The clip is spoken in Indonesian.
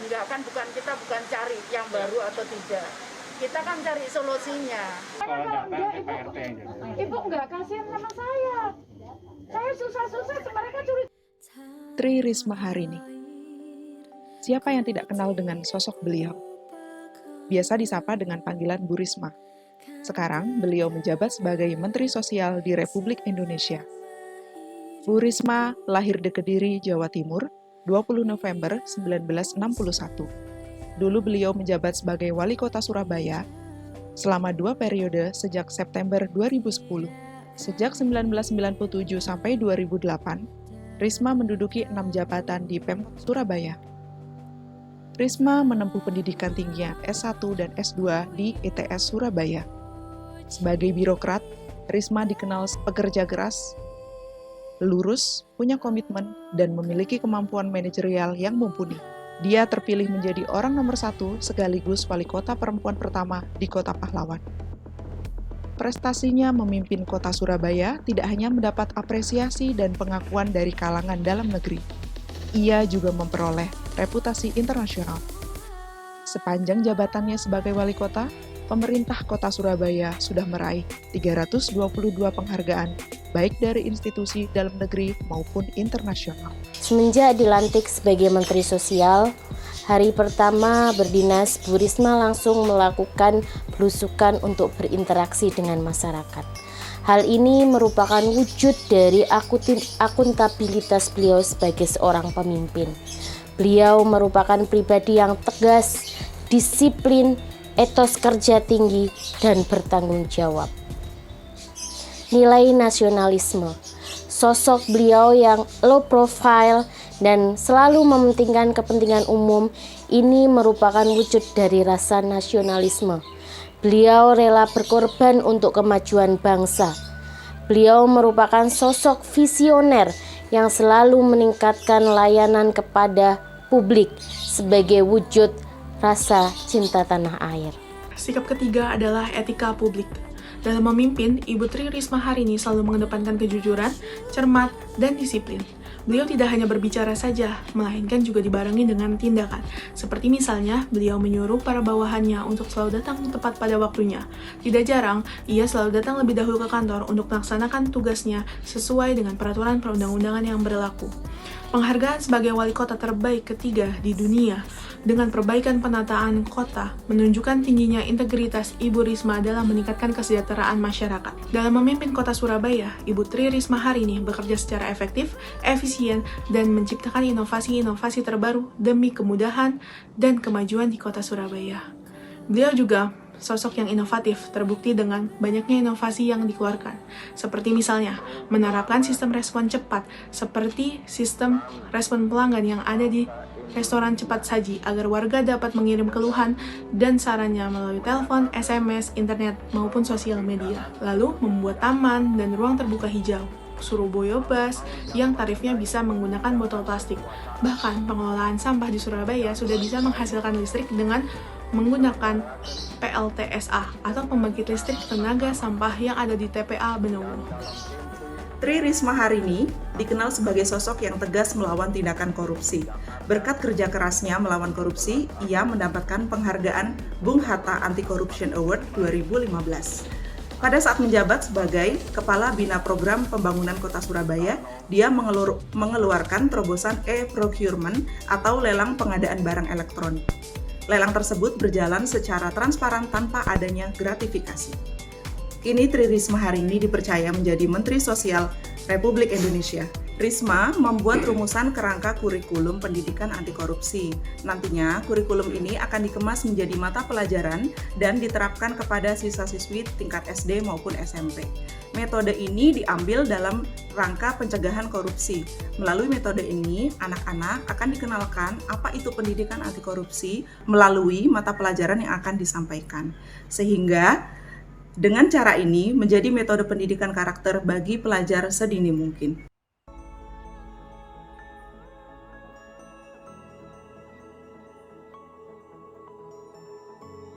Enggak kan, kita bukan cari yang baru atau tidak. Kita kan cari solusinya. Ibu enggak kasihan sama saya. Saya susah-susah, mereka curi. Tri Risma Harini. Siapa yang tidak kenal dengan sosok beliau? Biasa disapa dengan panggilan Bu Risma. Sekarang beliau menjabat sebagai Menteri Sosial di Republik Indonesia. Bu Risma lahir di Kediri, Jawa Timur, 20 November 1961. Dulu beliau menjabat sebagai Wali Kota Surabaya selama 2 periode sejak September 2010. Sejak 1997 sampai 2008, Risma menduduki 6 jabatan di Pemkot Surabaya. Risma menempuh pendidikan tingginya S1 dan S2 di ITS Surabaya. Sebagai birokrat, Risma dikenal pekerja keras, lurus, punya komitmen, dan memiliki kemampuan manajerial yang mumpuni. Dia terpilih menjadi orang nomor 1 sekaligus wali kota perempuan pertama di Kota Pahlawan. Prestasinya memimpin kota Surabaya tidak hanya mendapat apresiasi dan pengakuan dari kalangan dalam negeri. Ia juga memperoleh reputasi internasional. Sepanjang jabatannya sebagai wali kota, pemerintah kota Surabaya sudah meraih 322 penghargaan, baik dari institusi dalam negeri maupun internasional. Semenjak dilantik sebagai Menteri Sosial, hari pertama berdinas, Bu Risma langsung melakukan belusukan untuk berinteraksi dengan masyarakat. Hal ini merupakan wujud dari akuntabilitas beliau sebagai seorang pemimpin. Beliau merupakan pribadi yang tegas, disiplin, etos kerja tinggi, dan bertanggung jawab. Nilai nasionalisme. Sosok beliau yang low profile dan selalu mementingkan kepentingan umum ini merupakan wujud dari rasa nasionalisme. Beliau rela berkorban untuk kemajuan bangsa. Beliau merupakan sosok visioner yang selalu meningkatkan layanan kepada publik sebagai wujud rasa cinta tanah air. Sikap ketiga adalah etika publik. Dalam memimpin, Ibu Tri Risma Harini selalu mengedepankan kejujuran, cermat, dan disiplin. Beliau tidak hanya berbicara saja, melainkan juga dibarengi dengan tindakan. Seperti misalnya, beliau menyuruh para bawahannya untuk selalu datang tepat pada waktunya. Tidak jarang, ia selalu datang lebih dahulu ke kantor untuk melaksanakan tugasnya sesuai dengan peraturan perundang-undangan yang berlaku. Penghargaan sebagai wali kota terbaik ketiga di dunia dengan perbaikan penataan kota menunjukkan tingginya integritas Ibu Risma dalam meningkatkan kesejahteraan masyarakat. Dalam memimpin kota Surabaya, Ibu Tri Risma Harini bekerja secara efektif, efisien, dan menciptakan inovasi-inovasi terbaru demi kemudahan dan kemajuan di kota Surabaya. Beliau juga sosok yang inovatif, terbukti dengan banyaknya inovasi yang dikeluarkan. Seperti misalnya, menerapkan sistem respon cepat, seperti sistem respon pelanggan yang ada di restoran cepat saji, agar warga dapat mengirim keluhan dan sarannya melalui telepon, SMS, internet, maupun sosial media. Lalu, membuat taman dan ruang terbuka hijau. Surabaya Bus yang tarifnya bisa menggunakan botol plastik. Bahkan, pengelolaan sampah di Surabaya sudah bisa menghasilkan listrik dengan menggunakan PLTSA atau pembangkit listrik tenaga sampah yang ada di TPA Benowo. Tri Risma Harini dikenal sebagai sosok yang tegas melawan tindakan korupsi. Berkat kerja kerasnya melawan korupsi, ia mendapatkan penghargaan Bung Hatta Anti-Corruption Award 2015. Pada saat menjabat sebagai Kepala Bina Program Pembangunan Kota Surabaya, dia mengeluarkan terobosan e-procurement atau lelang pengadaan barang elektronik. Lelang tersebut berjalan secara transparan tanpa adanya gratifikasi. Kini Tri Risma Harini dipercaya menjadi Menteri Sosial Republik Indonesia. Risma membuat rumusan kerangka kurikulum pendidikan anti korupsi. Nantinya, kurikulum ini akan dikemas menjadi mata pelajaran dan diterapkan kepada siswa-siswi tingkat SD maupun SMP. Metode ini diambil dalam rangka pencegahan korupsi. Melalui metode ini, anak-anak akan dikenalkan apa itu pendidikan anti korupsi melalui mata pelajaran yang akan disampaikan. Sehingga dengan cara ini menjadi metode pendidikan karakter bagi pelajar sedini mungkin.